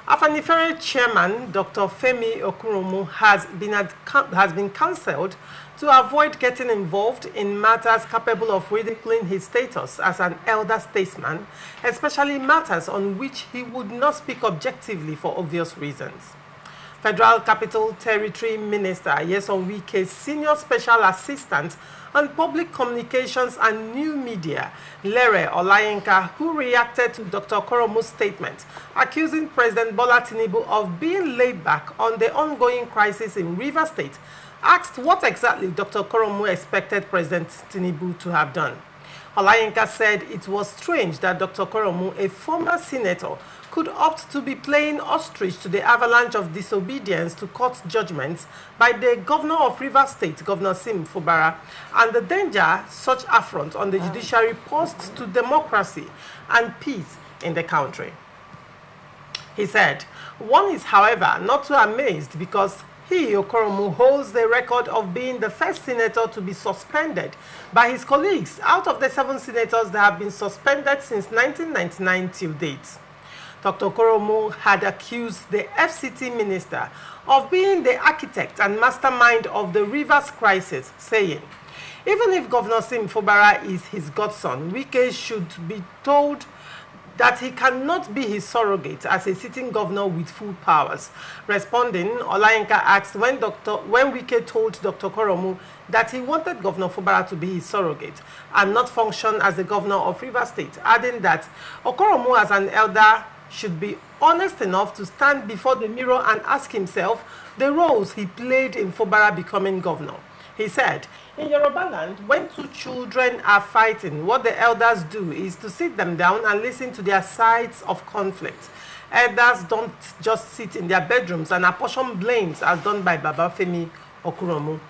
Afenifere Chairman Dr. Femi Okurounmu has been counselled to avoid getting involved in matters capable of ridiculing his status as an elder statesman, especially matters on which he would not speak objectively for obvious reasons. Federal Capital Territory Minister Wike's Senior Special Assistant on Public Communications and New Media, Lere Olayinka, who reacted to Dr. Okurounmu's statement, accusing President Bola Tinubu of being laid back on the ongoing crisis in Rivers State, asked what exactly Dr. Okurounmu expected President Tinubu to have done. Olayinka said it was strange that Dr. Okurounmu, a former senator, could opt to be playing ostrich to the avalanche of disobedience to court judgments by the governor of Rivers State, Governor Fubara, and the danger such affront on the judiciary posed to democracy and peace in the country. He said, one is, however, not too amazed because he, Okurounmu, holds the record of being the first senator to be suspended by his colleagues out of the 7 senators that have been suspended since 1999 till date. Dr. Okurounmu had accused the FCT minister of being the architect and mastermind of the Rivers crisis, saying, even if Governor Fubara is his godson, Wike should be told that he cannot be his surrogate as a sitting governor with full powers. Responding, Olayinka asked when Wike told Dr. Okurounmu that he wanted Governor Fubara to be his surrogate and not function as the governor of Rivers State, adding that Okurounmu as an elder should be honest enough to stand before the mirror and ask himself the roles he played in Fubara becoming governor. He said, in Yoruba land, when 2 children are fighting, what the elders do is to sit them down and listen to their sides of conflict. Elders don't just sit in their bedrooms and apportion blames as done by Baba Femi Okurounmu.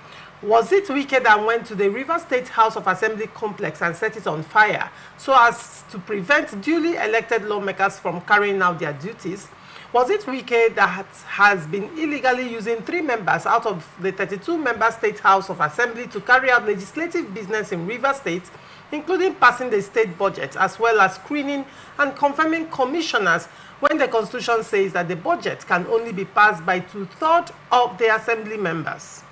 Was it Wike that went to the Rivers State House of Assembly complex and set it on fire so as to prevent duly elected lawmakers from carrying out their duties? Was it Wike that has been illegally using 3 members out of the 32-member State House of Assembly to carry out legislative business in Rivers State, including passing the state budget, as well as screening and confirming commissioners when the Constitution says that the budget can only be passed by 2/3 of the Assembly members?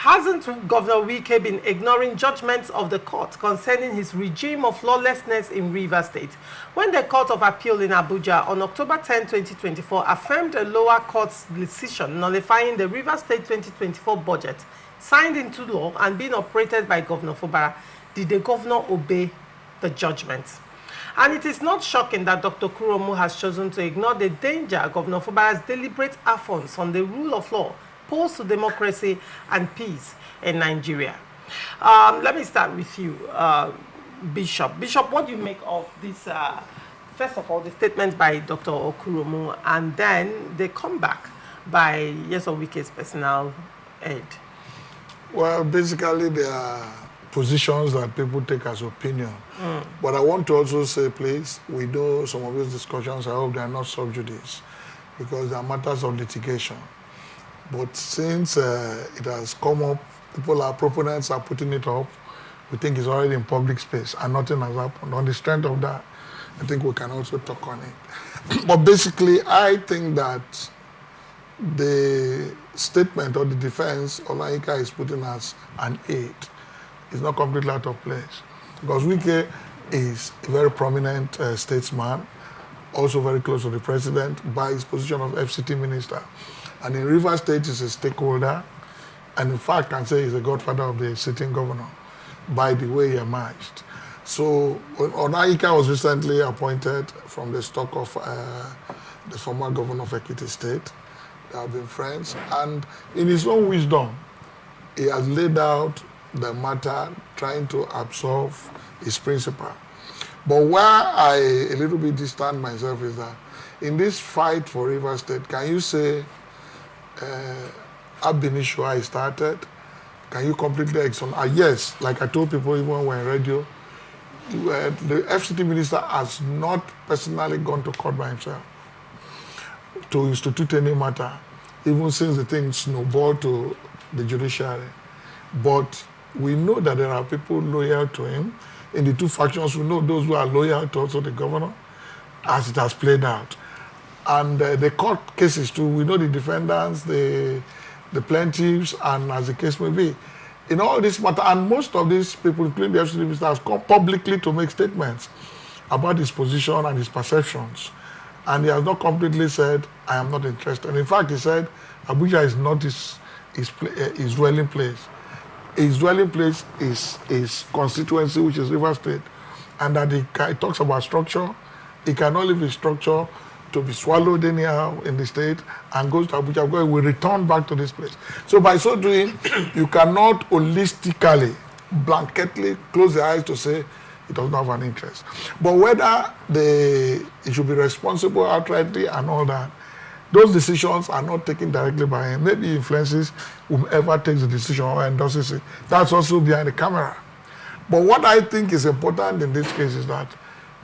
Hasn't Governor Wike been ignoring judgments of the court concerning his regime of lawlessness in Rivers State, when the Court of Appeal in Abuja on October 10, 2024 affirmed a lower court's decision nullifying the Rivers State 2024 budget signed into law and being operated by Governor Fubara? Did the governor obey the judgment? And it is not shocking that Dr. Okurounmu has chosen to ignore the danger Governor Fubara's deliberate affronts on the rule of law pose to democracy and peace in Nigeria. Let me start with you, Bishop. Bishop, what do you make of this, first of all, the statement by Dr. Okurounmu, and then the comeback by Wike's personal aide? Well, basically, there are positions that people take as opinion. But I want to also say, please, we know some of these discussions, I hope they are not sub judice, because they are matters of litigation. But since it has come up, proponents are putting it up, we think it's already in public space and nothing has happened. On the strength of that, I think we can also talk on it. But basically, I think that the statement or the defense Olayinka is putting as an aide is not completely out of place. Because Wike is a very prominent statesman, also very close to the president by his position of FCT minister. And in Rivers State, he's a stakeholder, and in fact, can say he's a godfather of the sitting governor by the way he emerged. So, when Olayinka was recently appointed from the stock of the former governor of Ekiti State, they have been friends, and in his own wisdom, he has laid out the matter, trying to absolve his principal. But where I a little bit distant myself is that in this fight for Rivers State, can you say ab initio I started? Can you completely exonerate? Yes, like I told people even when we were in radio, the FCT minister has not personally gone to court by himself to institute any matter, even since the thing snowballed to the judiciary. But we know that there are people loyal to him. In the 2 factions, we know those who are loyal to also the governor. as it has played out. And the court cases too, we know the defendants, the plaintiffs, and as the case may be. In all this matter, and most of these people, including the FCC minister, has come publicly to make statements about his position and his perceptions. And he has not completely said, I am not interested. In fact, he said, Abuja is not his dwelling place. His dwelling place is his constituency, which is River State. And that he talks about structure. He cannot leave his structure to be swallowed anyhow in the state and goes to Abuja, because he will return back to this place. So by so doing, you cannot holistically, blanketly close the eyes to say it does not have an interest. But whether it should be responsible outrightly and all that, those decisions are not taken directly by him. Maybe he influences whomever takes the decision or endorses it. That's also behind the camera. But what I think is important in this case is that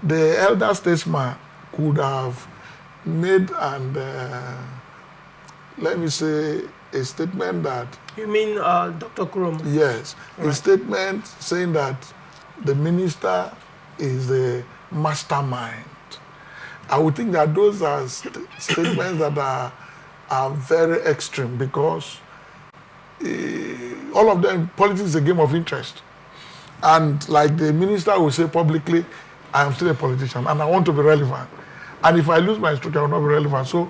the elder statesman could have made let me say, a statement that... You mean Dr. Okurounmu? Yes. Right. A statement saying that the minister is the mastermind. I would think that those are statements that are very extreme, because all of them, politics is a game of interest. And like the minister will say publicly, I am still a politician and I want to be relevant. And if I lose my structure, I will not be relevant. So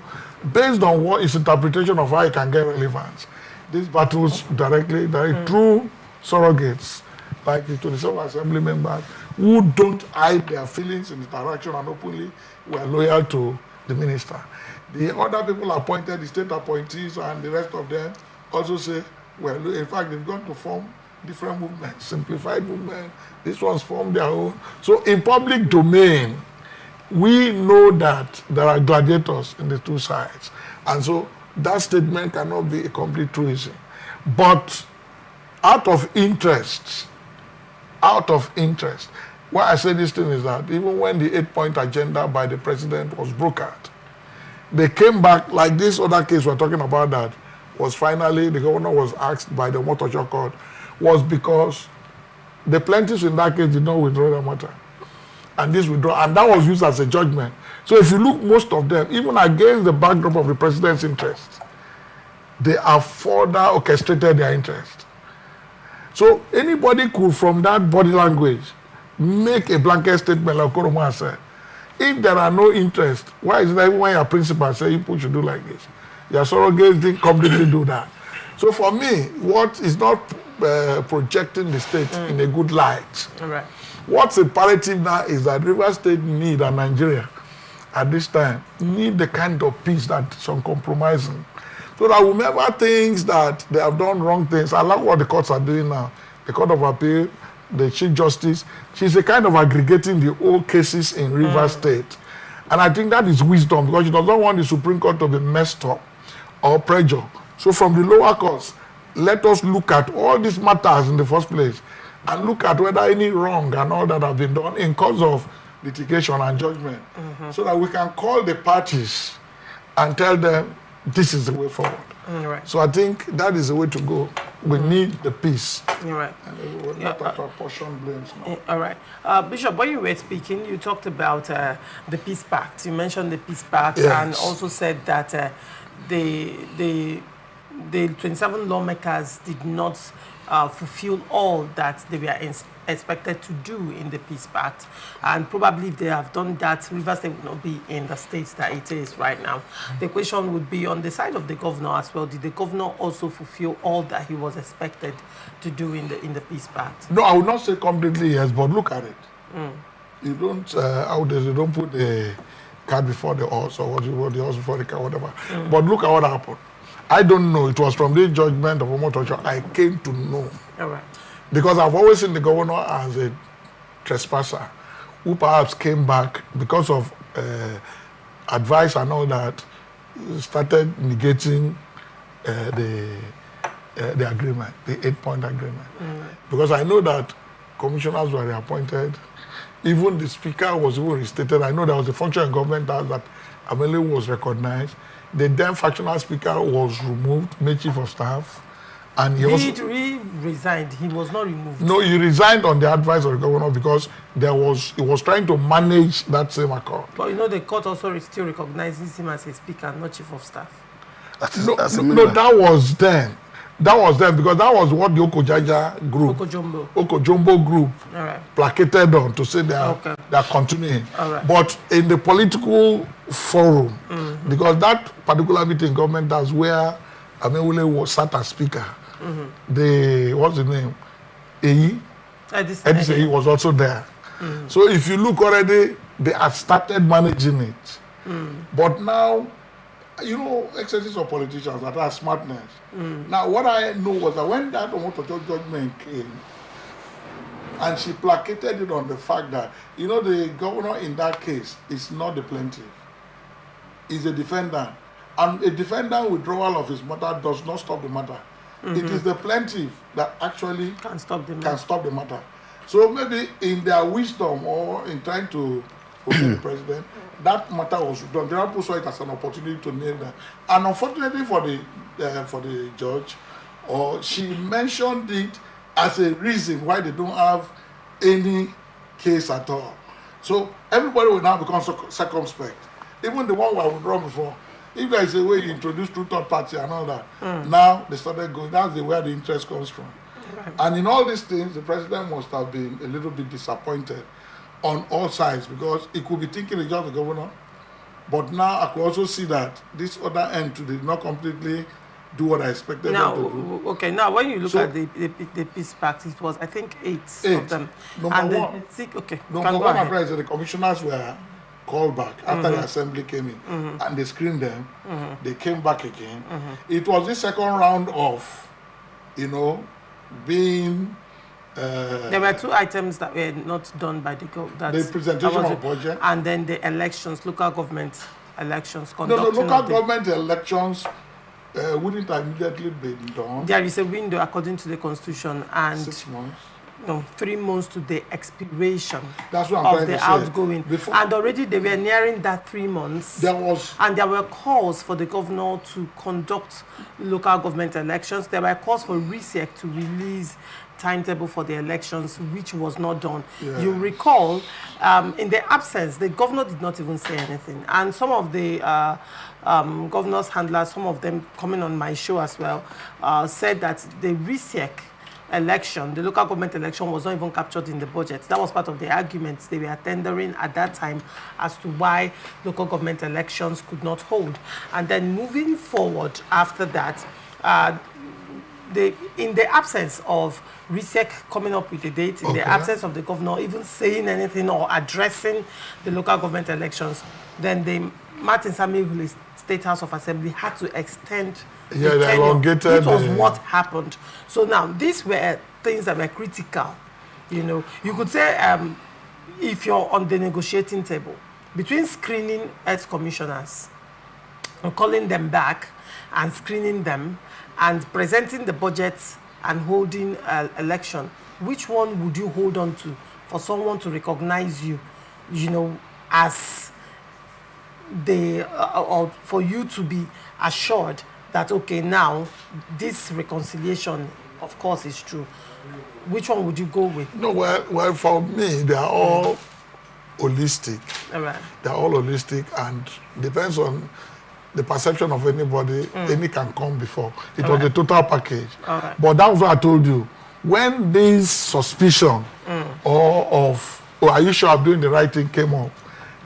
based on what is interpretation of how I can get relevance, these battles directly through surrogates, like the 27 assembly members, who don't hide their feelings in interaction and openly were loyal to the minister. The other people appointed, the state appointees and the rest of them, also say, well, in fact, they've gone to form different movements, simplified movement. This one's formed their own. So in public domain, we know that there are gladiators in the two sides. And so that statement cannot be a complete truism. But out of interest, why I say this thing is that even when the 8-point agenda by the president was brokered, they came back, like this other case we're talking about that was finally, the governor was asked by the Motocho court, was because the plaintiffs in that case did not withdraw the matter. And this withdrawal, and that was used as a judgment. So if you look, most of them, even against the backdrop of the president's interest, they have further orchestrated their interest. So anybody could, from that body language, make a blanket statement like Okurounmu has said. If there are no interest, why is it that when your principal say people should do like this? Your surrogates didn't completely do that. So for me, what is not projecting the state in a good light. All right. What's imperative now is that River State need, and Nigeria at this time need the kind of peace that's uncompromising. So that whomever thinks that they have done wrong things, I like what the courts are doing now. The Court of Appeal, the Chief Justice, she's a kind of aggregating the old cases in River State. And I think that is wisdom, because she doesn't want the Supreme Court to be messed up or pressure. So from the lower courts, let us look at all these matters in the first place and look at whether any wrong and all that have been done in cause of litigation and judgment, so that we can call the parties and tell them this is the way forward. Right. So I think that is the way to go. We need the peace. Right. And we're not at our portion blames now. All right. Bishop, when you were speaking, you talked about the Peace Pact. You mentioned the Peace Pact, yes, and also said that the 27 lawmakers did not fulfill all that they were expected to do in the Peace Pact. And probably if they have done that, River State would not be in the state that it is right now. The question would be on the side of the governor as well. Did the governor also fulfill all that he was expected to do in the Peace Pact? No, I would not say completely yes, but look at it. You don't, you don't put the cart before the horse, or what you put the horse before the car, whatever. But look at what happened. I don't know. It was from the judgment of Omotocho I came to know. All right. Because I've always seen the governor as a trespasser who perhaps came back because of advice and all that, started negating the agreement, the 8-point agreement. Because I know that commissioners were reappointed. Even the speaker was even restated. I know there was a function in government that Amele was recognized. The then factional speaker was removed, made chief of staff, And he resigned. He was not removed. No, he resigned on the advice of the governor because he was trying to manage that same accord. But you know, the court also still recognizes him as a speaker, not chief of staff. That was then. That was then because that was what the Okojaja group, Okojombo group, placated on to say they are continuing. But in the political forum, because that particular meeting in government, that's where Amewule was sat as speaker. What's the name? Aide was also there. So if you look already, they have started managing it. But now, you know, excesses of politicians that are smartness. Now, what I know was that when that Omotojo judgment came, and she placated it on the fact that, you know, the governor in that case is not the plaintiff, is a defendant. And a defendant withdrawal of his matter does not stop the matter. It is the plaintiff that actually can stop the matter. So maybe in their wisdom or in trying to obey the president, that matter was done. The people saw it as an opportunity to nail that. And unfortunately for the judge, she mentioned it as a reason why they don't have any case at all. So everybody will now become circumspect. Even the one who have withdrawn before. If there is a way you introduce through third party and all that, now they started going. That's where the interest comes from. And in all these things, the president must have been a little bit disappointed on all sides because he could be thinking it's just the governor. But now I could also see that this other end did not completely do what I expected them to do. Okay, now when you look at the peace pact, it was, I think, eight of them. Number one. Number one, is that the commissioners were called back after the assembly came in and they screened them. They came back again. It was the second round of, you know, being... there were two items that were not done by the government. The presentation of budget. And then the elections, local government elections. No, local government elections wouldn't immediately be done. There is a window according to the constitution and 6 months. No, 3 months to the expiration of the outgoing. And already they were nearing that 3 months. And there were calls for the governor to conduct local government elections. There were calls for RISEC to release timetable for the elections, which was not done. You recall, in the absence, the governor did not even say anything. And some of the governor's handlers, some of them coming on my show as well, said that the RISEC election, the local government election, was not even captured in the budget. That was part of the arguments they were tendering at that time as to why local government elections could not hold. And then moving forward after that, in the absence of RISEC coming up with a date, in the absence of the governor even saying anything or addressing the local government elections, then the Martin Samuel State House of Assembly had to extend the elongated. It was what happened. So now, these were things that were critical. You know, you could say if you're on the negotiating table, between screening ex-commissioners and calling them back and screening them and presenting the budgets and holding election, which one would you hold on to for someone to recognize you, you know, as or for you to be assured that, okay, now this reconciliation, of course, is true? Which one would you go with? No, well, for me, they are all holistic. All right. They are all holistic and depends on the perception of anybody. Any can come before. It was the total package. But that was what I told you. When this suspicion are you sure I'm doing the right thing came up,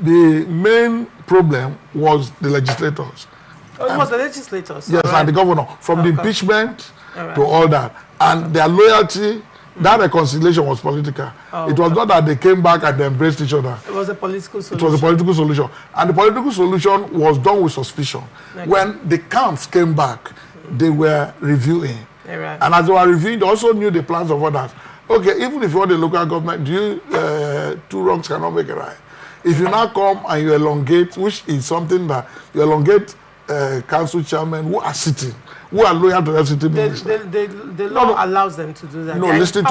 the main problem was the legislators. It was the legislators? Yes, and the governor. From the impeachment to all that. And their loyalty, that reconciliation was political. It was not that they came back and they embraced each other. It was a political solution. It was a political solution. And the political solution was done with suspicion. When the counts came back, they were reviewing. And as they were reviewing, they also knew the plans of others. Okay, even if you want the local government, two wrongs cannot make a right. If you now come and you elongate, which is something that you elongate council chairmen who are sitting, who are loyal to the city minister. The law allows them to do that. No, listen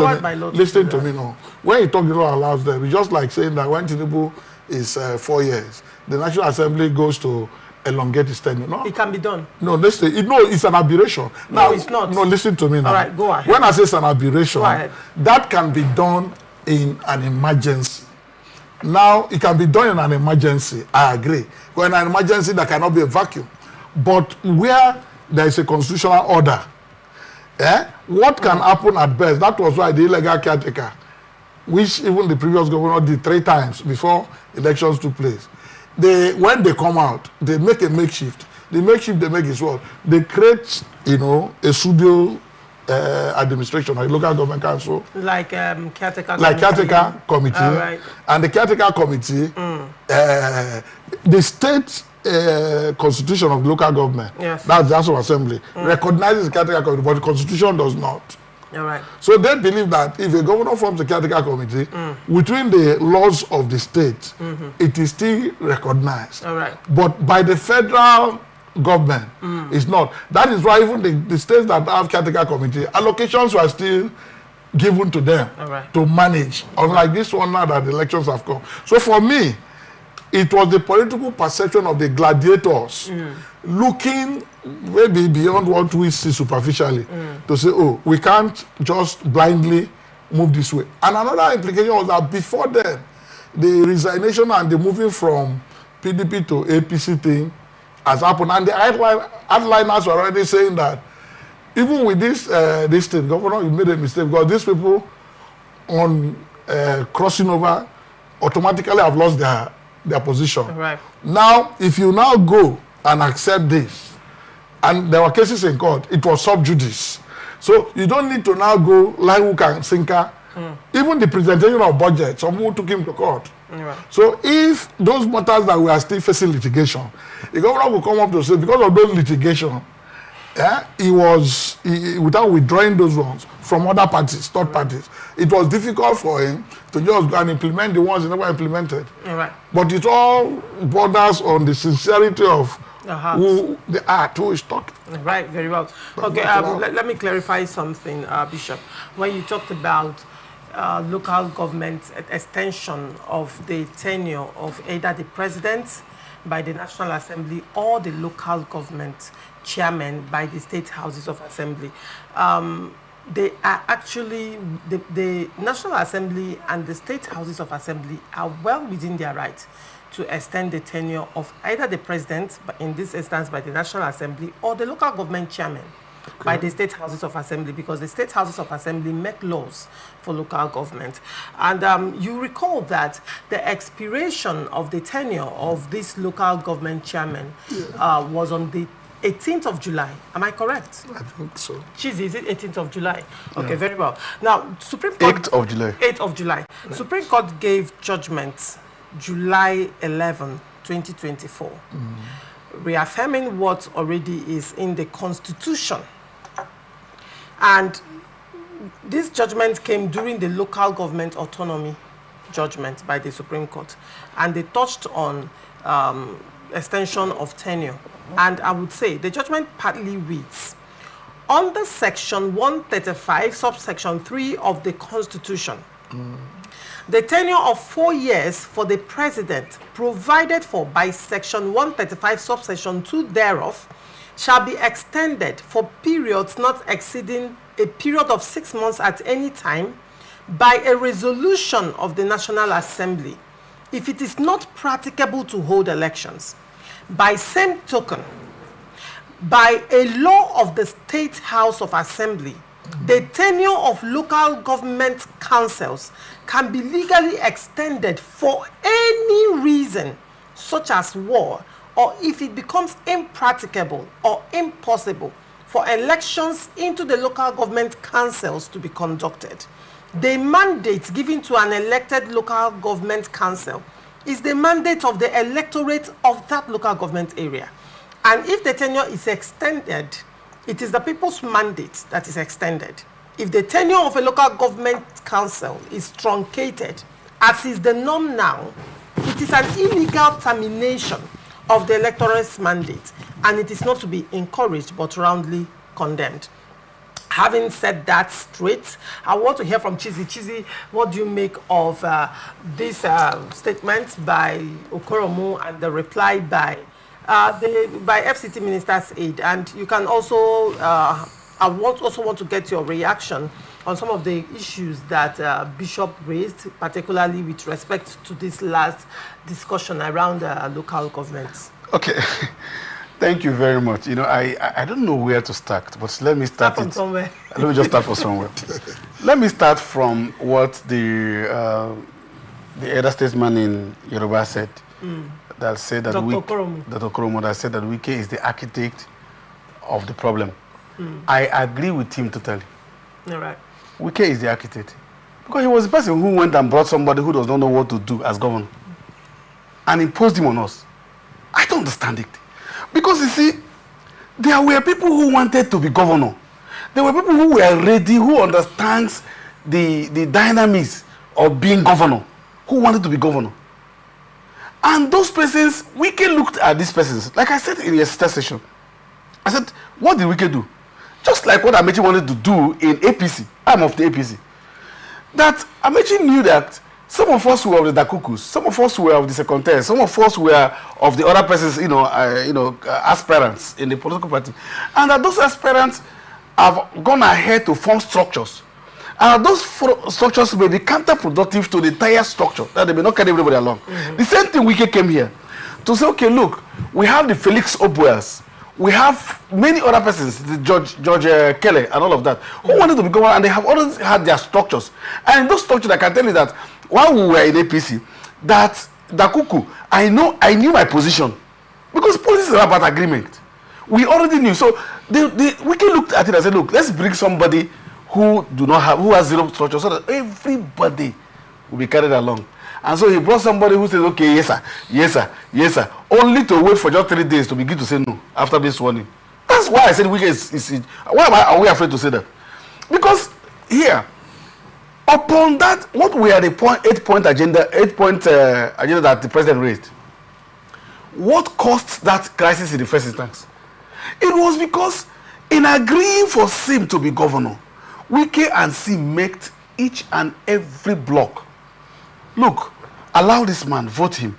to me. No. When you talk, the law allows them. It's just like saying that when Tinubu is 4 years, the National Assembly goes to elongate his tenure. No, it can be done. No, listen. It's an aberration. No, it's not. No, listen to me now. All right, go ahead. When I say it's an aberration, Go ahead. that can be done in an emergency. Now, it can be done in an emergency. I agree. But in an emergency, there cannot be a vacuum. But where there is a constitutional order, what can happen at best? That was why the illegal caretaker, which even the previous governor did 3 times before elections took place. When they come out, they make a makeshift. The makeshift they make is what? They create, a pseudo administration, like local government council. Like caretaker committee. Right. And the caretaker committee, the state constitution of local government, yes, that's the House of Assembly, recognizes the caretaker committee, but the constitution does not. All right. So they believe that if a governor forms a caretaker committee, within the laws of the state, it is still recognized. All right. But by the federal government, it's not. That is why even the states that have caretaker committee, allocations were still given to them to manage, unlike this one now that the elections have come. So for me, it was the political perception of the gladiators looking maybe beyond what we see superficially to say, oh, we can't just blindly move this way. And another implication was that before then, the resignation and the moving from PDP to APC thing has happened. And the hardliners were already saying that even with this state governor, you made a mistake because these people on crossing over automatically have lost their position. Right. Now, if you now go and accept this, and there were cases in court, it was sub judice. So you don't need to now go like hook and sinker. Even the presentation of budget, someone took him to court. Right. So if those matters that we are still facing litigation, the governor will come up to say, because of those litigation, he without withdrawing those ones from other parties, third parties, it was difficult for him to just go and implement the ones he never implemented. Right. But it all borders on the sincerity of who is talking. Right, very well. Okay, let me clarify something, Bishop. When you talked about local government extension of the tenure of either the president by the National Assembly or the local government chairman by the state houses of assembly, they are actually, the National Assembly and the state houses of assembly are well within their right to extend the tenure of either the president, but in this instance by the National Assembly, or the local government chairman by the state houses of assembly, because the state houses of assembly make laws for local government. And you recall that the expiration of the tenure of this local government chairman was on the 18th of July. Am I correct? I think so. Cheesy, is it 18th of July? Okay, very well. Now, Supreme Court... 8th of July. 8th of July. Right. Supreme Court gave judgment July 11, 2024, reaffirming what already is in the Constitution. And this judgment came during the local government autonomy judgment by the Supreme Court. And they touched on extension of tenure. And I would say the judgment partly reads, under Section 135, subsection 3 of the Constitution, the tenure of 4 years for the president provided for by Section 135, subsection 2 thereof, shall be extended for periods not exceeding a period of 6 months at any time by a resolution of the National Assembly, if it is not practicable to hold elections. By same token, by a law of the State House of Assembly, the tenure of local government councils can be legally extended for any reason, such as war, or if it becomes impracticable or impossible for elections into the local government councils to be conducted. The mandate given to an elected local government council is the mandate of the electorate of that local government area. And if the tenure is extended, it is the people's mandate that is extended. If the tenure of a local government council is truncated, as is the norm now, it is an illegal termination of the electorate's mandate, and it is not to be encouraged but roundly condemned. Having said that straight, I want to hear from Chizzy. Chizzy, what do you make of this statement by Okurounmu and the reply by by FCT Minister's aide, and you can also, I also want to get your reaction on some of the issues that Bishop raised, particularly with respect to this last discussion around local governments. Okay. Thank you very much. You know, I don't know where to start, but let me start from somewhere. Let me just start from somewhere. Let me start from what the elder statesman in Yoruba said. That said that Dr. Okurounmu. That said that Wike is the architect of the problem. I agree with him totally. All right. Wike is the architect. Because he was the person who went and brought somebody who does not know what to do as governor and imposed him on us. I don't understand it. Because you see, there were people who wanted to be governor. There were people who were ready, who understands the dynamics of being governor, who wanted to be governor. And those persons, Wike looked at these persons, like I said in yesterday's session. I said, what did Wike do? Just like what Amechi wanted to do in APC. I'm of the APC. That Amechi knew that some of us were of the Dakukus, some of us were of the Secondaires, some of us were of the other persons, aspirants in the political party. And that those aspirants have gone ahead to form structures. And those structures may be counterproductive to the entire structure, that they may not carry everybody along. The same thing Wike came here to say, okay, look, we have the Felix Obuas, we have many other persons, the George Kelly and all of that, who wanted to be governor, and they have already had their structures. And in those structures, I can tell you that while we were in APC, that Dakuku, I knew my position. Because politics is about agreement. We already knew. So Wike looked at it and said, look, let's bring somebody who has zero structure so that everybody will be carried along. And so he brought somebody who says, okay, yes sir, yes sir, yes sir, only to wait for just 3 days to begin to say no after being sworn in. That's why I said Wike is why are we afraid to say that? Because here, upon that, what we are the 8-point agenda that the president raised, what caused that crisis in the first instance? It was because in agreeing for Sim to be governor, Wike and Sim made each and every block. Look, allow this man, vote him.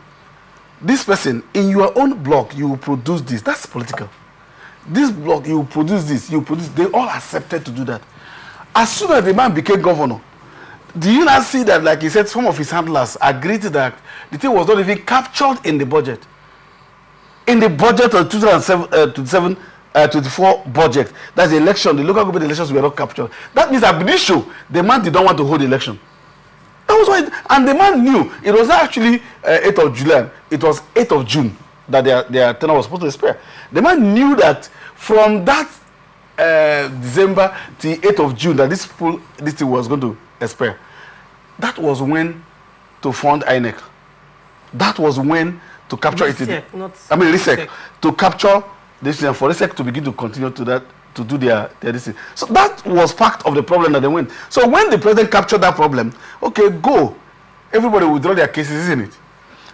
This person, in your own block, you will produce this. That's political. This block, you will produce this, you will produce. They all accepted to do that. As soon as the man became governor, do you not see that, like he said, some of his handlers agreed that the thing was not even captured in the budget. In the budget of 2024 budget, that's the election, the local government elections were not captured. That means ab initio, the man did not want to hold the election. That was why, and the man knew it was not actually 8th of July, it was 8th of June that their tenure was supposed to expire. The man knew that from that December to 8th of June that this thing was going to expire. That was when to fund INEC. That was when to capture it. RISEC, to capture this and for RISEC to begin to continue to do their this. So that was part of the problem that they went. So when the president captured that problem, okay, go. Everybody withdraw their cases, isn't it?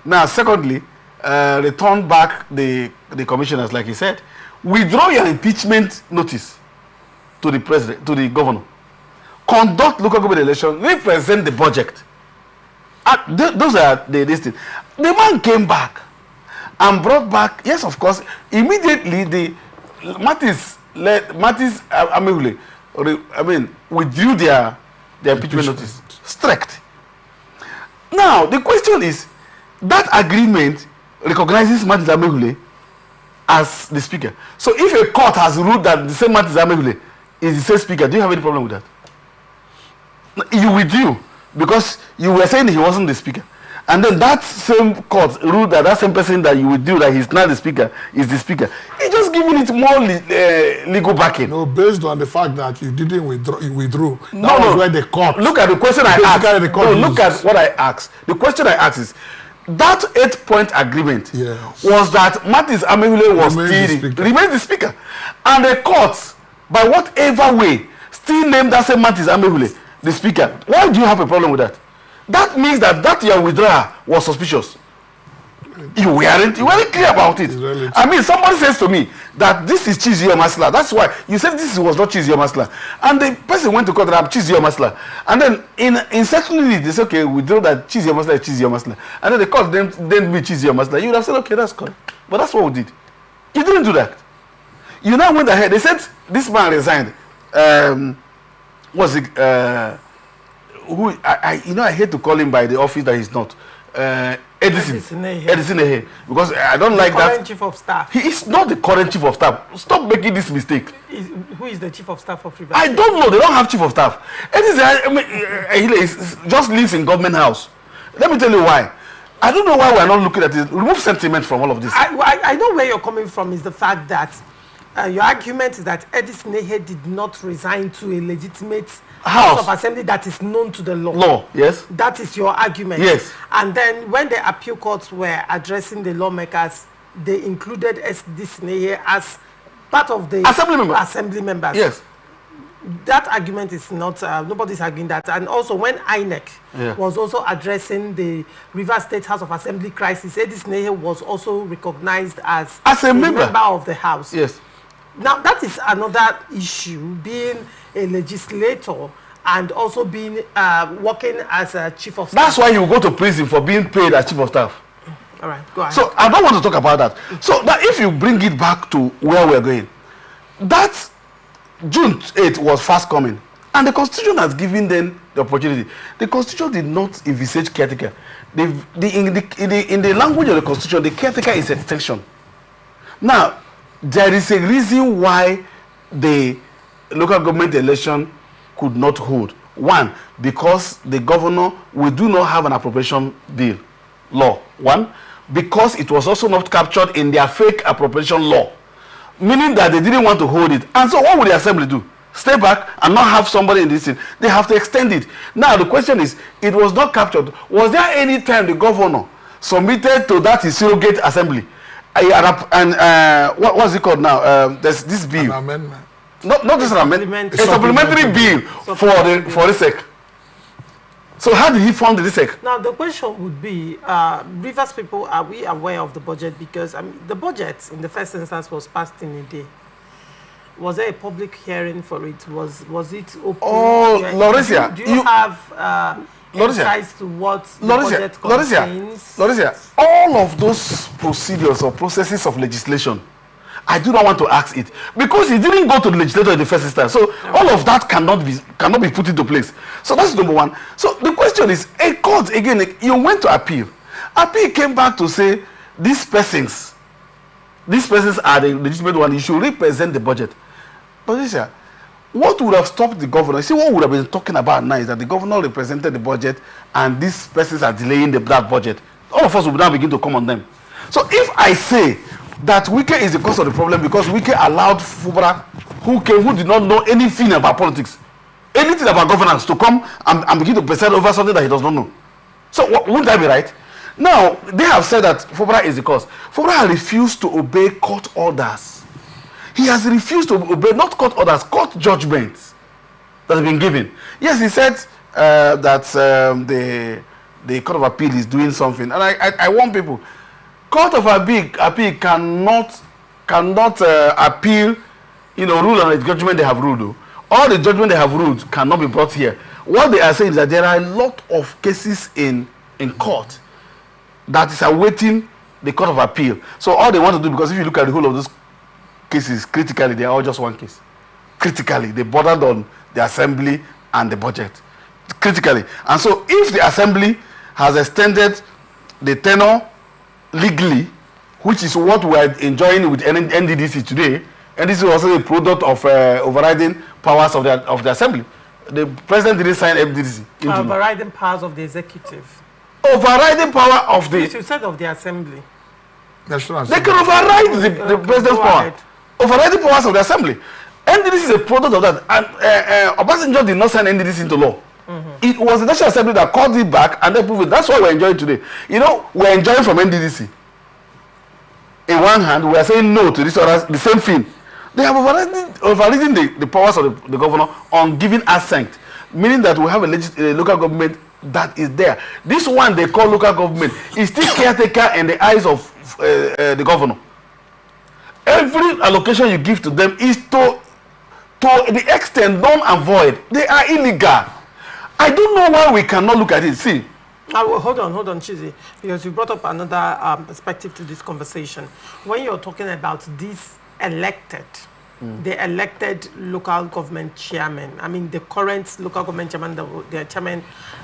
Now, secondly, return back the commissioners, like he said. Withdraw your impeachment notice to the president, to the governor. Conduct local government election, represent the budget. Those are the things. The man came back and brought back, yes, of course, immediately the Mattis Amehule, withdrew their impeachment notice. Strict. Now, the question is, that agreement recognizes Mattis Amehule as the speaker. So if a court has ruled that the same Mattis Amehule is the same speaker, do you have any problem with that? You withdrew because you were saying he wasn't the speaker. And then that same court ruled that same person that you withdrew, that he's not the speaker, is the speaker. He's just giving it more legal backing. No, based on the fact that you didn't withdraw, you withdrew. That was where the court. Look at the question I asked. Look at what I asked. The question I asked is, that 8-point agreement was that Mattis Amehule was remains the speaker. And the courts, by whatever way, still named that same Mattis Amehule the speaker. Why do you have a problem with that? That means that your withdrawal was suspicious. You weren't clear about it. I mean, somebody says to me that this is cheesy or masla. That's why you said this was not cheesy or masla. And the person went to court and cheesy or masla. And then in secondly, they say, okay, withdraw that cheesy or masla is cheesy or masla. And then the court then be cheesy or masla. You would have said, okay, that's correct. But that's what we did. You didn't do that. You now went ahead. They said this man resigned. What's it? I hate to call him by the office that he's not. Edison because I don't like that. Current chief of staff. He is not the current chief of staff. Stop making this mistake. Who is the chief of staff of Rivers? I don't know. They don't have chief of staff. Edison just lives in government house. Let me tell you why. I don't know why we're not looking at it. Remove sentiment from all of this. I know where you're coming from is the fact that your argument is that Edison did not resign to a legitimate House of Assembly that is known to the law. Law, yes. That is your argument. Yes. And then when the appeal courts were addressing the lawmakers, they included Edison as part of the assembly members. Yes. That argument is not, nobody's arguing that. And also when INEC was also addressing the Rivers State House of Assembly crisis, Edison was also recognized as a member of the House. Yes. Now, that is another issue, being a legislator and also being working as a chief of staff. That's why you go to prison for being paid as chief of staff. All right, go ahead. So I don't want to talk about that. So that if you bring it back to where we're going, that June 8th was fast coming. And the Constitution has given them the opportunity. The Constitution did not envisage caretaker. In the language of the Constitution, the caretaker is an extension. Now, there is a reason why the local government election could not hold. One, because the governor, we do not have an appropriation bill law. One, because it was also not captured in their fake appropriation law, meaning that they didn't want to hold it. And so what would the assembly do? Stay back and not have somebody in this thing? They have to extend it. Now the question is, it was not captured. Was there any time the governor submitted to that surrogate assembly what's it called now? There's this bill. An amendment. Not just an amendment. A supplementary bill for the sec. So how did he fund the sec? Now the question would be, Rivers people, are we aware of the budget? Because the budget in the first instance was passed in a day. Was there a public hearing for it? Was it open? Oh, Lauricia, do you have insights to what the budget contains? Lauricia, all of those procedures or processes of legislation, I do not want to ask it because it didn't go to the legislature in the first instance. So all of that cannot be put into place. So that's number one. So the question is, a court again, you went to appeal. Appeal came back to say these persons are the legitimate one. You should represent the budget. But this year, what would have stopped the governor? You see, what would have been talking about now is that the governor represented the budget and these persons are delaying that budget. All of us will now begin to come on them. So if I say that Wike is the cause of the problem because Wike allowed Fubara, who did not know anything about politics, anything about governance, to come and begin to preside over something that he does not know. So wouldn't that be right? Now, they have said that Fubara is the cause. Fubara refused to obey court orders. He has refused to obey not court orders, court judgments that have been given. Yes, he said that the Court of Appeal is doing something. And I warn people, Court of Appeal cannot appeal, rule on the judgment they have ruled. All the judgment they have ruled cannot be brought here. What they are saying is that there are a lot of cases in court that is awaiting the Court of Appeal. So all they want to do, because if you look at the whole of those cases critically, they are all just one case. Critically, they bordered on the assembly and the budget. Critically. And so if the assembly has extended the tenure legally, which is what we are enjoying with NDDC today, and this is also a product of overriding powers of the assembly. The president didn't sign NDDC. Overriding powers of the executive. Overriding power of the... You said of the assembly. They can override the president's power. Overriding powers of the assembly. NDDC is a product of that. And Obasanjo did not sign NDDC into law. It was the National Assembly that called it back and then proved it. That's what we're enjoying today. We're enjoying from NDDC. In one hand, we are saying no to this or the same thing. They have overridden the powers of the governor on giving assent, meaning that we have a local government that is there. This one they call local government is still caretaker in the eyes of the governor. Every allocation you give to them is to the extent non and void. They are illegal. I don't know why we cannot look at it. See, Hold on, Chizzy, because you brought up another perspective to this conversation. When you're talking about these elected, the elected local government chairman, I mean the current local government chairman, the chairman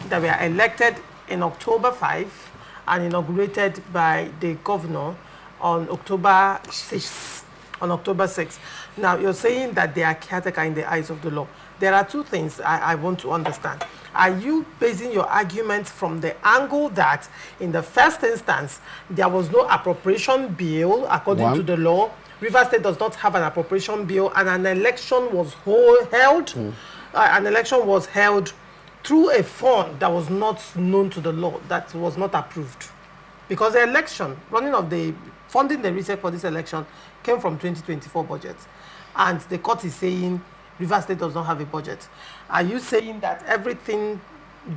that were elected in October 5 and inaugurated by the governor on October 6. On October 6. Now, you're saying that they are caretaker in the eyes of the law. There are two things I want to understand. Are you basing your argument from the angle that in the first instance, there was no appropriation bill according to the law? Rivers State does not have an appropriation bill, and an election was held. An election was held through a fund that was not known to the law, that was not approved. Because the election, funding the research for this election came from 2024 budget. And the court is saying Rivers State does not have a budget. Are you saying that everything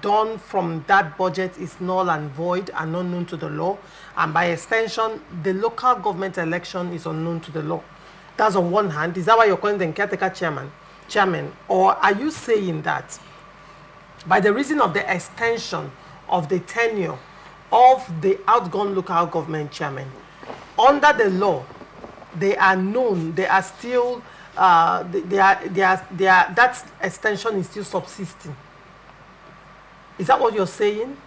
done from that budget is null and void and unknown to the law? And by extension, the local government election is unknown to the law? That's on one hand. Is that why you're calling them caretaker chairman? Or are you saying that by the reason of the extension of the tenure of the outgone local government chairman, under the law, they are known, they are still, that extension is still subsisting? Is that what you're saying?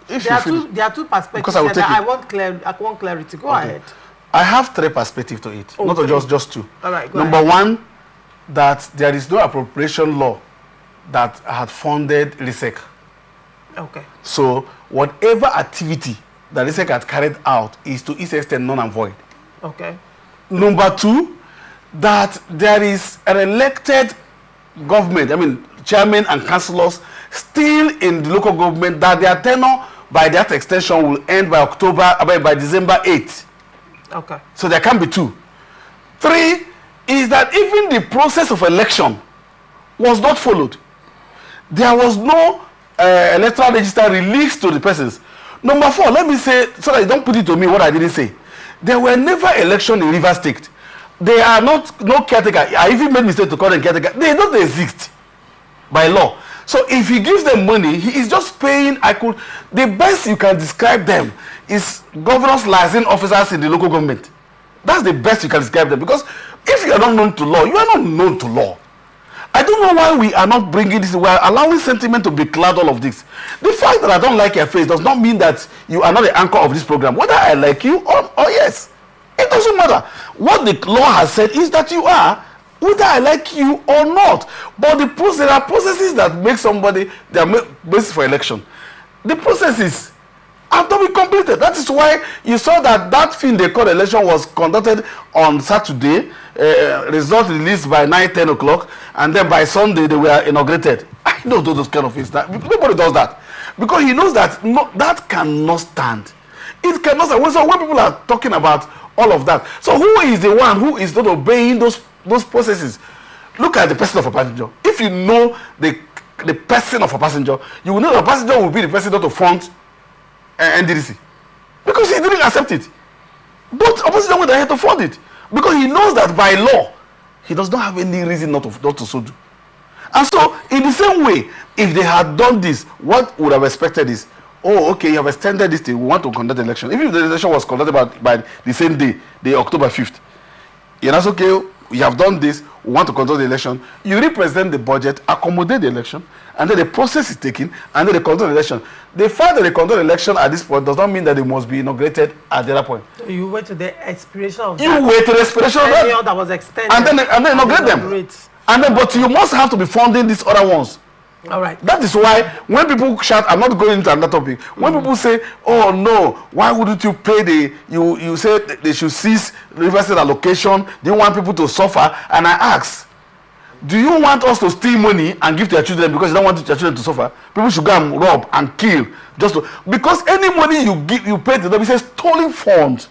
There are two perspectives that I want clarity. Go ahead. I have three perspectives to it, not just two. All right, Number one, that there is no appropriation law that had funded RISEC. Okay. So whatever activity that RISEC had carried out is to its extent null and void. Okay. Number two, that there is an elected government, I mean chairman and councillors still in the local government, that their tenure by that extension will end by December 8th. Okay. So there can be two. Three is that even the process of election was not followed. There was no electoral register released to the persons. Number four, let me say, so that you don't put it to me what I didn't say. There were never elections in Rivers State. They are no caretaker. I even made mistake to call them caretaker. They don't exist by law. So if he gives them money, he is just paying. The best you can describe them is governors, liaison officers in the local government. That's the best you can describe them, because if you are not known to law, you are not known to law. I don't know why we are not bringing this. We are allowing sentiment to becloud all of this. The fact that I don't like your face does not mean that you are not the anchor of this program. Whether I like you or yes, it doesn't matter. What the law has said is that you are, whether I like you or not. But there are processes that make somebody their basis for election. The processes have not been completed. That is why you saw that thing they called election was conducted on Saturday, result released by 9-10 o'clock, and then by Sunday they were inaugurated. I don't do those kind of things. Nobody does that, because he knows that that cannot stand. It cannot stand. So when people are talking about all of that, so who is the one who is not obeying those processes? Look at the person of a passenger. If you know the person of a passenger, you will know the passenger will be the person not to fund NDDC, because he didn't accept it. But opposition went ahead to fund it, because he knows that by law he does not have any reason not to so do. And so in the same way, if they had done this, what would have expected is, oh, okay, you have extended this thing, we want to conduct the election. Even if the election was conducted by the same day, the October 5th, and that's okay, you have done this, we want to conduct the election. You represent the budget, accommodate the election, and then the process is taken, and then they conduct the election. The fact that they conduct the election at this point does not mean that they must be inaugurated at the other point. You wait to the expiration of you wait to the expiration of that was extended, and then inaugurate them. And then, but you must have to be funding these other ones. All right. That is why when people shout, I'm not going into another topic. When people say, oh no, why wouldn't you pay you say they should cease Rivers State allocation, do you want people to suffer? And I ask, do you want us to steal money and give to your children because you don't want your children to suffer? People should go and rob and kill because any money you pay to them is a stolen fund.